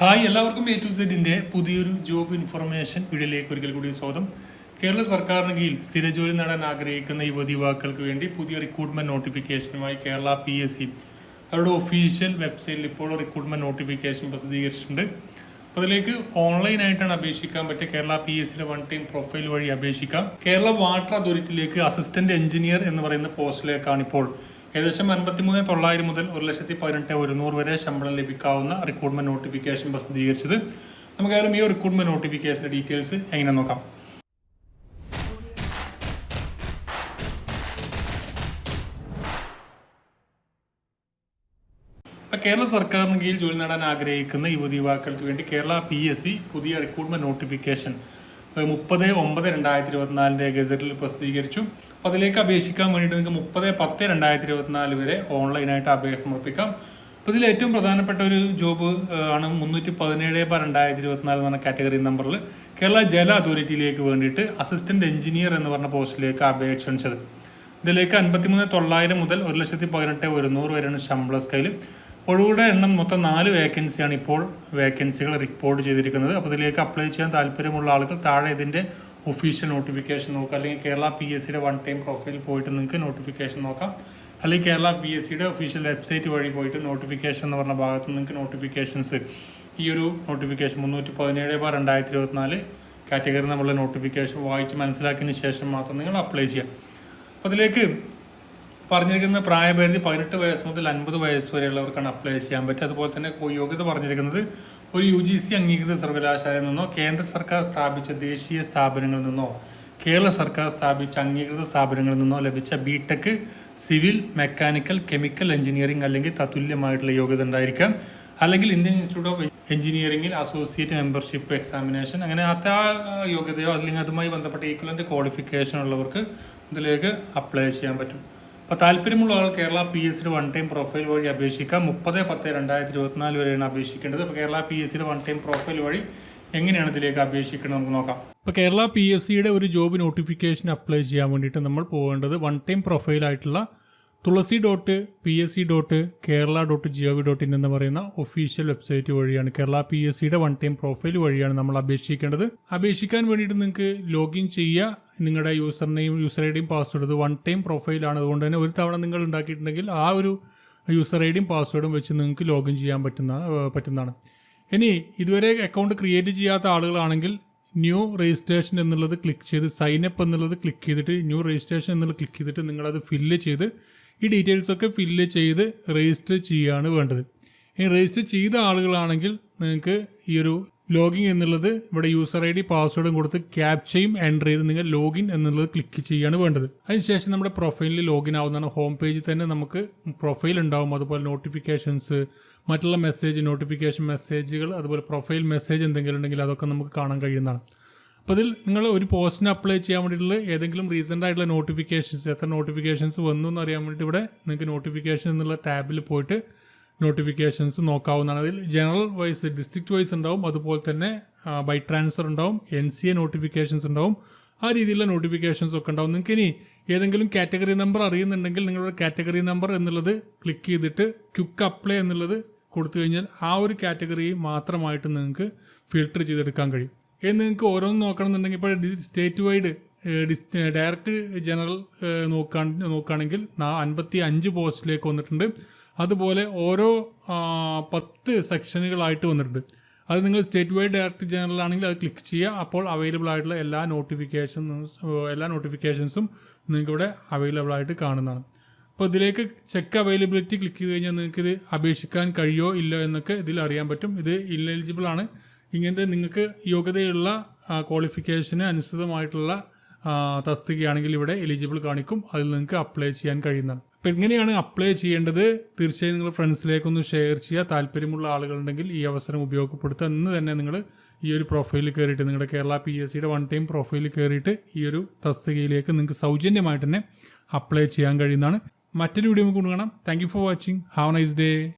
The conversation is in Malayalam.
ഹായ്, എല്ലാവർക്കും എ ടു സെഡിന്റെ പുതിയൊരു ജോബ് ഇൻഫർമേഷൻ വീഡിയോയിലേക്ക് ഒരിക്കൽ കൂടി സ്വാഗതം. കേരള സർക്കാരിന് കീഴിൽ സ്ഥിരജോലി നേടാൻ ആഗ്രഹിക്കുന്ന യുവതിവാക്കൾക്ക് വേണ്ടി പുതിയ റിക്രൂട്ട്മെന്റ് നോട്ടിഫിക്കേഷനുമായി കേരള PSC അവരുടെ ഒഫീഷ്യൽ വെബ്സൈറ്റിൽ ഇപ്പോൾ റിക്രൂട്ട്മെന്റ് നോട്ടിഫിക്കേഷൻ പ്രസിദ്ധീകരിച്ചിട്ടുണ്ട്. അപ്പോൾ അതിലേക്ക് ഓൺലൈനായിട്ടാണ് അപേക്ഷിക്കാൻ പറ്റുക. കേരള PSCയുടെ വൺ ടൈം പ്രൊഫൈൽ വഴി അപേക്ഷിക്കാം. കേരള വാട്ടർ അതോറിറ്റിയിലേക്ക് അസിസ്റ്റന്റ് എഞ്ചിനീയർ എന്ന് പറയുന്ന പോസ്റ്റിലേക്കാണ് ഇപ്പോൾ ഏകദേശം 53,900 മുതൽ 1,18,100 വരെ ശമ്പളം ലഭിക്കാവുന്ന റിക്രൂട്ട്മെന്റ് നോട്ടിഫിക്കേഷൻ പ്രസിദ്ധീകരിച്ചത്. നമുക്കായാലും ഈ റിക്രൂട്ട്മെന്റ് നോട്ടിഫിക്കേഷന്റെ ഡീറ്റെയിൽസ് എങ്ങനെ നോക്കാം. കേരള സർക്കാരിന് കീഴിൽ ജോലി നേടാൻ ആഗ്രഹിക്കുന്ന യുവതിവാക്കൾക്ക് വേണ്ടി കേരള PSC പുതിയ റിക്രൂട്ട്മെന്റ് നോട്ടിഫിക്കേഷൻ 30/9/2024 ഗസറ്റിൽ പ്രസിദ്ധീകരിച്ചു. അപ്പോൾ അതിലേക്ക് അപേക്ഷിക്കാൻ വേണ്ടിയിട്ട് നിങ്ങൾക്ക് 30/10/2024 വരെ ഓൺലൈനായിട്ട് അപേക്ഷ സമർപ്പിക്കാം. അപ്പോൾ ഇതിൽ ഏറ്റവും പ്രധാനപ്പെട്ട ഒരു ജോബ് ആണ് 317/2024 എന്ന് പറഞ്ഞ കാറ്റഗറി നമ്പറിൽ കേരള ജല അതോറിറ്റിയിലേക്ക് വേണ്ടിയിട്ട് അസിസ്റ്റന്റ് എഞ്ചിനീയർ എന്ന് പറഞ്ഞ പോസ്റ്റിലേക്ക് അപേക്ഷ ക്ഷണിച്ചത്. ഇതിലേക്ക് 53,900 മുതൽ 1,18,100 വരെയാണ് ശമ്പള സ്കെയിൽ. ഒഴിവുടെ എണ്ണം മൊത്തം 4 വേക്കൻസിയാണ് ഇപ്പോൾ വേക്കൻസികൾ റിപ്പോർട്ട് ചെയ്തിരിക്കുന്നത്. അപ്പോൾ ഇതിലേക്ക് അപ്ലൈ ചെയ്യാൻ താല്പര്യമുള്ള ആളുകൾ താഴെ ഇതിൻ്റെ ഒഫീഷ്യൽ നോട്ടിഫിക്കേഷൻ നോക്കാം. അല്ലെങ്കിൽ കേരള PSCയുടെ വൺ ടൈം പ്രൊഫൈൽ പോയിട്ട് നിങ്ങൾക്ക് നോട്ടിഫിക്കേഷൻ നോക്കാം. അല്ലെങ്കിൽ കേരള PSCയുടെ ഒഫീഷ്യൽ വെബ്സൈറ്റ് വഴി പോയിട്ട് നോട്ടിഫിക്കേഷൻ എന്ന് പറഞ്ഞ ഭാഗത്ത് നിങ്ങൾക്ക് നോട്ടിഫിക്കേഷൻസ് ഈ ഒരു നോട്ടിഫിക്കേഷൻ 317/2024 കാറ്റഗറി നമ്മളുടെ നോട്ടിഫിക്കേഷൻ വായിച്ച് മനസ്സിലാക്കിയതിന് ശേഷം മാത്രം നിങ്ങൾ അപ്ലൈ ചെയ്യാം. അപ്പോൾ അതിലേക്ക് പറഞ്ഞിരിക്കുന്ന പ്രായപരിധി 18 വയസ്സ് മുതൽ 50 വയസ്സ് വരെയുള്ളവർക്കാണ് അപ്ലൈ ചെയ്യാൻ പറ്റുക. അതുപോലെ തന്നെ യോഗ്യത പറഞ്ഞിരിക്കുന്നത് ഒരു UGC അംഗീകൃത സർവകലാശാലയിൽ നിന്നോ കേന്ദ്ര സർക്കാർ സ്ഥാപിച്ച ദേശീയ സ്ഥാപനങ്ങളിൽ നിന്നോ കേരള സർക്കാർ സ്ഥാപിച്ച അംഗീകൃത സ്ഥാപനങ്ങളിൽ നിന്നോ ലഭിച്ച BTech civil, mechanical, chemical engineering അല്ലെങ്കിൽ തത്തുല്യമായിട്ടുള്ള യോഗ്യത ഉണ്ടായിരിക്കാം. അല്ലെങ്കിൽ ഇന്ത്യൻ ഇൻസ്റ്റിറ്റ്യൂട്ട് ഓഫ് എഞ്ചിനീയറിംഗിൽ അസോസിയേറ്റ് മെമ്പർഷിപ്പ് എക്സാമിനേഷൻ അങ്ങനെ ആ യോഗ്യതയോ അല്ലെങ്കിൽ അതുമായി ബന്ധപ്പെട്ട ഈക്വലന്റ് ക്വാളിഫിക്കേഷൻ ഉള്ളവർക്ക് ഇതിലേക്ക് അപ്ലൈ ചെയ്യാൻ പറ്റും. അപ്പോൾ താല്പര്യമുള്ള ആൾ കേരള PSCയുടെ വൺ ടൈം പ്രൊഫൈൽ വഴി അപേക്ഷിക്കാം. 30/10/2024 വരെയാണ് അപേക്ഷിക്കേണ്ടത്. അപ്പോൾ കേരള PSCയുടെ വൺ ടൈം പ്രൊഫൈൽ വഴി എങ്ങനെയാണ് ഇതിലേക്ക് അപേക്ഷിക്കുന്നത് നമുക്ക് നോക്കാം. ഇപ്പോൾ കേരള PSCയുടെ ഒരു ജോബ് നോട്ടിഫിക്കേഷൻ അപ്ലൈ ചെയ്യാൻ വേണ്ടിയിട്ട് നമ്മൾ പോകേണ്ടത് വൺ ടൈം പ്രൊഫൈലായിട്ടുള്ള tulasi.psc.kerala.gov.in എന്ന് പറയുന്ന ഒഫീഷ്യൽ വെബ്സൈറ്റ് വഴിയാണ്. കേരള PSCയുടെ വൺ ടൈം പ്രൊഫൈൽ വഴിയാണ് നമ്മൾ അപേക്ഷിക്കേണ്ടത്. അപേക്ഷിക്കാൻ വേണ്ടിയിട്ട് നിങ്ങൾക്ക് ലോഗിൻ ചെയ്യുക. നിങ്ങളുടെ യൂസർ ഐഡിയും പാസ്വേഡ് വൺ ടൈം പ്രൊഫൈലാണ്. അതുകൊണ്ട് തന്നെ ഒരു തവണ നിങ്ങൾ ഉണ്ടാക്കിയിട്ടുണ്ടെങ്കിൽ ആ ഒരു യൂസർ ഐഡിയും പാസ്വേഡും വെച്ച് നിങ്ങൾക്ക് ലോഗിൻ ചെയ്യാൻ പറ്റുന്നതാണ്. ഇനി ഇതുവരെ അക്കൗണ്ട് ക്രിയേറ്റ് ചെയ്യാത്ത ആളുകളാണെങ്കിൽ ന്യൂ രജിസ്ട്രേഷൻ എന്നുള്ളത് ക്ലിക്ക് ചെയ്ത് സൈനപ്പ് എന്നുള്ളത് ക്ലിക്ക് ചെയ്തിട്ട് ന്യൂ രജിസ്ട്രേഷൻ എന്നുള്ളത് ക്ലിക്ക് ചെയ്തിട്ട് നിങ്ങളത് ഫില്ല് ചെയ്ത് ഈ ഡീറ്റെയിൽസൊക്കെ ഫില്ല് ചെയ്ത് രജിസ്റ്റർ ചെയ്യുകയാണ് വേണ്ടത്. ഈ രജിസ്റ്റർ ചെയ്ത ആളുകളാണെങ്കിൽ നിങ്ങൾക്ക് ഈ ഒരു ലോഗിൻ എന്നുള്ളത് ഇവിടെ യൂസർ ID പാസ്വേഡും കൊടുത്ത് ക്യാപ്ചയും എൻ്റർ ചെയ്ത് നിങ്ങൾ ലോഗിൻ എന്നുള്ളത് ക്ലിക്ക് ചെയ്യുകയാണ് വേണ്ടത്. അതിനുശേഷം നമ്മുടെ പ്രൊഫൈലിൽ ലോഗിൻ ആവുന്നതാണ്. ഹോം പേജിൽ തന്നെ നമുക്ക് പ്രൊഫൈൽ ഉണ്ടാവും. അതുപോലെ നോട്ടിഫിക്കേഷൻസ്, മറ്റുള്ള നോട്ടിഫിക്കേഷൻ മെസ്സേജുകൾ, അതുപോലെ പ്രൊഫൈൽ മെസ്സേജ് എന്തെങ്കിലും ഉണ്ടെങ്കിൽ അതൊക്കെ നമുക്ക് കാണാൻ കഴിയുന്നതാണ്. അപ്പോൾ ഇതിൽ നിങ്ങൾ ഒരു പോസ്റ്റിന് അപ്ലൈ ചെയ്യാൻ വേണ്ടിയിട്ടുള്ള ഏതെങ്കിലും റീസെൻ്റ് ആയിട്ടുള്ള നോട്ടിഫിക്കേഷൻസ്, എത്ര നോട്ടിഫിക്കേഷൻസ് വന്നു എന്ന് അറിയാൻ വേണ്ടിയിട്ട് ഇവിടെ നിങ്ങൾക്ക് നോട്ടിഫിക്കേഷൻ എന്നുള്ള ടാബിൽ പോയിട്ട് നോട്ടിഫിക്കേഷൻസ് നോക്കാവുന്നതാണ്. അതിൽ ജനറൽ വൈസ്, ഡിസ്ട്രിക്ട് വൈസ് ഉണ്ടാവും. അതുപോലെ തന്നെ ബൈ ട്രാൻസ്ഫർ ഉണ്ടാവും, NCA നോട്ടിഫിക്കേഷൻസ് ഉണ്ടാവും. ആ രീതിയിലുള്ള നോട്ടിഫിക്കേഷൻസ് ഒക്കെ ഉണ്ടാവും. നിങ്ങൾക്ക് ഇനി ഏതെങ്കിലും കാറ്റഗറി നമ്പർ അറിയുന്നുണ്ടെങ്കിൽ നിങ്ങളുടെ കാറ്റഗറി നമ്പർ എന്നുള്ളത് ക്ലിക്ക് ചെയ്തിട്ട് ക്വിക്ക് അപ്ലൈ എന്നുള്ളത് കൊടുത്തു കഴിഞ്ഞാൽ ആ ഒരു കാറ്റഗറി മാത്രമായിട്ട് നിങ്ങൾക്ക് ഫിൽട്ടർ ചെയ്തെടുക്കാൻ കഴിയും. ഇത് നിങ്ങൾക്ക് ഓരോന്നും നോക്കണമെന്നുണ്ടെങ്കിൽ ഇപ്പോൾ സ്റ്റേറ്റ് വൈഡ് ഡയറക്റ്റ് ജനറൽ നോക്കുകയാണെങ്കിൽ 55 പോസ്റ്റിലേക്ക് വന്നിട്ടുണ്ട്. അതുപോലെ ഓരോ 10 സെക്ഷനുകളായിട്ട് വന്നിട്ടുണ്ട്. അത് നിങ്ങൾ സ്റ്റേറ്റ് വൈഡ് ഡയറക്റ്റ് ജനറൽ ആണെങ്കിൽ അത് ക്ലിക്ക് ചെയ്യുക. അപ്പോൾ അവൈലബിൾ ആയിട്ടുള്ള എല്ലാ നോട്ടിഫിക്കേഷൻസും നിങ്ങൾക്ക് ഇവിടെ അവൈലബിൾ ആയിട്ട് കാണുന്നതാണ്. അപ്പോൾ ഇതിലേക്ക് ചെക്ക് അവൈലബിലിറ്റി ക്ലിക്ക് ചെയ്ത് കഴിഞ്ഞാൽ നിങ്ങൾക്ക് ഇത് അപേക്ഷിക്കാൻ കഴിയോ ഇല്ലോ എന്നൊക്കെ ഇതിൽ അറിയാൻ പറ്റും. ഇത് ഇൻഎലിജിബിൾ ആണ്. ഇങ്ങനത്തെ നിങ്ങൾക്ക് യോഗ്യതയുള്ള ക്വാളിഫിക്കേഷന് അനുസൃതമായിട്ടുള്ള തസ്തികയാണെങ്കിൽ ഇവിടെ എലിജിബിൾ കാണിക്കും. അതിൽ നിങ്ങൾക്ക് അപ്ലൈ ചെയ്യാൻ കഴിയുന്നതാണ്. അപ്പോൾ എങ്ങനെയാണ് അപ്ലൈ ചെയ്യേണ്ടത് തീർച്ചയായും നിങ്ങൾ ഫ്രണ്ട്സിലേക്കൊന്ന് ഷെയർ ചെയ്യുക. താല്പര്യമുള്ള ആളുകളുണ്ടെങ്കിൽ ഈ അവസരം ഉപയോഗപ്പെടുത്തുക. ഇന്ന് തന്നെ നിങ്ങൾ ഈ ഒരു പ്രൊഫൈലിൽ കയറിയിട്ട് നിങ്ങളുടെ കേരള PSCയുടെ വൺ ടൈം പ്രൊഫൈലിൽ കയറിയിട്ട് ഈ ഒരു തസ്തികയിലേക്ക് നിങ്ങൾക്ക് സൗജന്യമായിട്ട് തന്നെ അപ്ലൈ ചെയ്യാൻ കഴിയുന്നതാണ്. മറ്റൊരു വീഡിയോ നമുക്ക് കാണാം. Thank you for watching. Have A nice day.